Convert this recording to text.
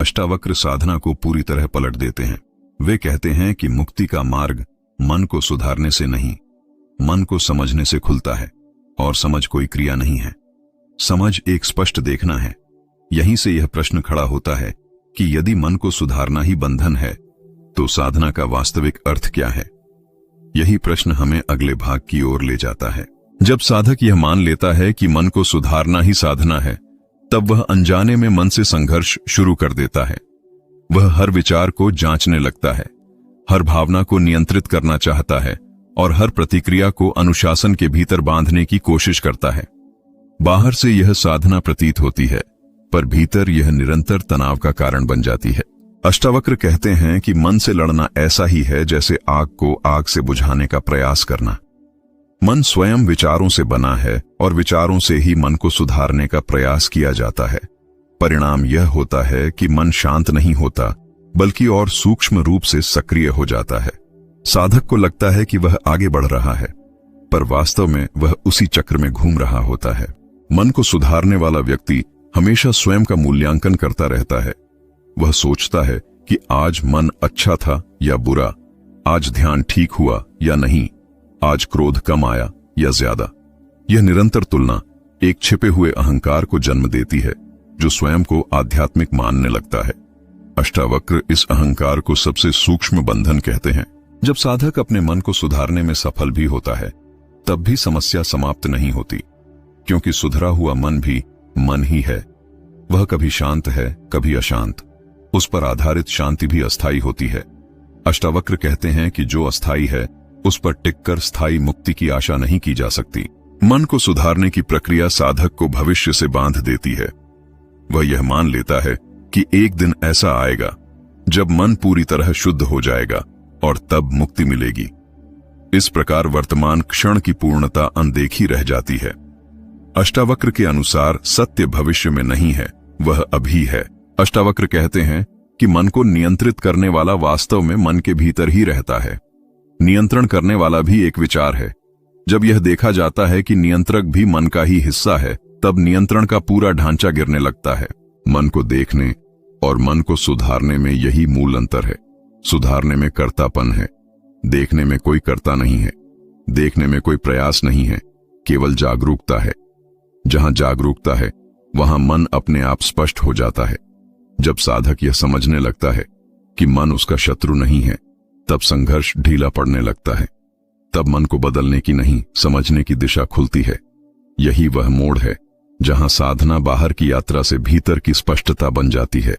अष्टावक्र साधना को पूरी तरह पलट देते हैं। वे कहते हैं कि मुक्ति का मार्ग मन को सुधारने से नहीं, मन को समझने से खुलता है, और समझ कोई क्रिया नहीं है। समझ एक स्पष्ट देखना है। यहीं से यह प्रश्न खड़ा होता है कि यदि मन को सुधारना ही बंधन है, तो साधना का वास्तविक अर्थ क्या है? यही प्रश्न हमें अगले भाग की ओर ले जाता है। जब साधक यह मान लेता है कि मन को सुधारना ही साधना है, तब वह अनजाने में मन से संघर्ष शुरू कर देता है। वह हर विचार को जांचने लगता है, हर भावना को नियंत्रित करना चाहता है और हर प्रतिक्रिया को अनुशासन के भीतर बांधने की कोशिश करता है। बाहर से यह साधना प्रतीत होती है, पर भीतर यह निरंतर तनाव का कारण बन जाती है। अष्टावक्र कहते हैं कि मन से लड़ना ऐसा ही है जैसे आग को आग से बुझाने का प्रयास करना। मन स्वयं विचारों से बना है और विचारों से ही मन को सुधारने का प्रयास किया जाता है। परिणाम यह होता है कि मन शांत नहीं होता, बल्कि और सूक्ष्म रूप से सक्रिय हो जाता है। साधक को लगता है कि वह आगे बढ़ रहा है, पर वास्तव में वह उसी चक्र में घूम रहा होता है। मन को सुधारने वाला व्यक्ति हमेशा स्वयं का मूल्यांकन करता रहता है। वह सोचता है कि आज मन अच्छा था या बुरा, आज ध्यान ठीक हुआ या नहीं, आज क्रोध कम आया या ज्यादा। यह निरंतर तुलना एक छिपे हुए अहंकार को जन्म देती है, जो स्वयं को आध्यात्मिक मानने लगता है। अष्टावक्र इस अहंकार को सबसे सूक्ष्म बंधन कहते हैं। जब साधक अपने मन को सुधारने में सफल भी होता है, तब भी समस्या समाप्त नहीं होती, क्योंकि सुधरा हुआ मन भी मन ही है। वह कभी शांत है, कभी अशांत। उस पर आधारित शांति भी अस्थायी होती है। अष्टावक्र कहते हैं कि जो अस्थायी है, उस पर टिककर स्थायी मुक्ति की आशा नहीं की जा सकती। मन को सुधारने की प्रक्रिया साधक को भविष्य से बांध देती है। वह यह मान लेता है कि एक दिन ऐसा आएगा जब मन पूरी तरह शुद्ध हो जाएगा और तब मुक्ति मिलेगी। इस प्रकार वर्तमान क्षण की पूर्णता अनदेखी रह जाती है। अष्टावक्र के अनुसार सत्य भविष्य में नहीं है, वह अभी है। अष्टावक्र कहते हैं कि मन को नियंत्रित करने वाला वास्तव में मन के भीतर ही रहता है। नियंत्रण करने वाला भी एक विचार है। जब यह देखा जाता है कि नियंत्रक भी मन का ही हिस्सा है, तब नियंत्रण का पूरा ढांचा गिरने लगता है। मन को देखने और मन को सुधारने में यही मूल अंतर है। सुधारने में कर्तापन है, देखने में कोई कर्ता नहीं है। देखने में कोई प्रयास नहीं है, केवल जागरूकता है। जहां जागरूकता है, वहां मन अपने आप स्पष्ट हो जाता है। जब साधक यह समझने लगता है कि मन उसका शत्रु नहीं है, तब संघर्ष ढीला पड़ने लगता है। तब मन को बदलने की नहीं, समझने की दिशा खुलती है। यही वह मोड़ है जहां साधना बाहर की यात्रा से भीतर की स्पष्टता बन जाती है।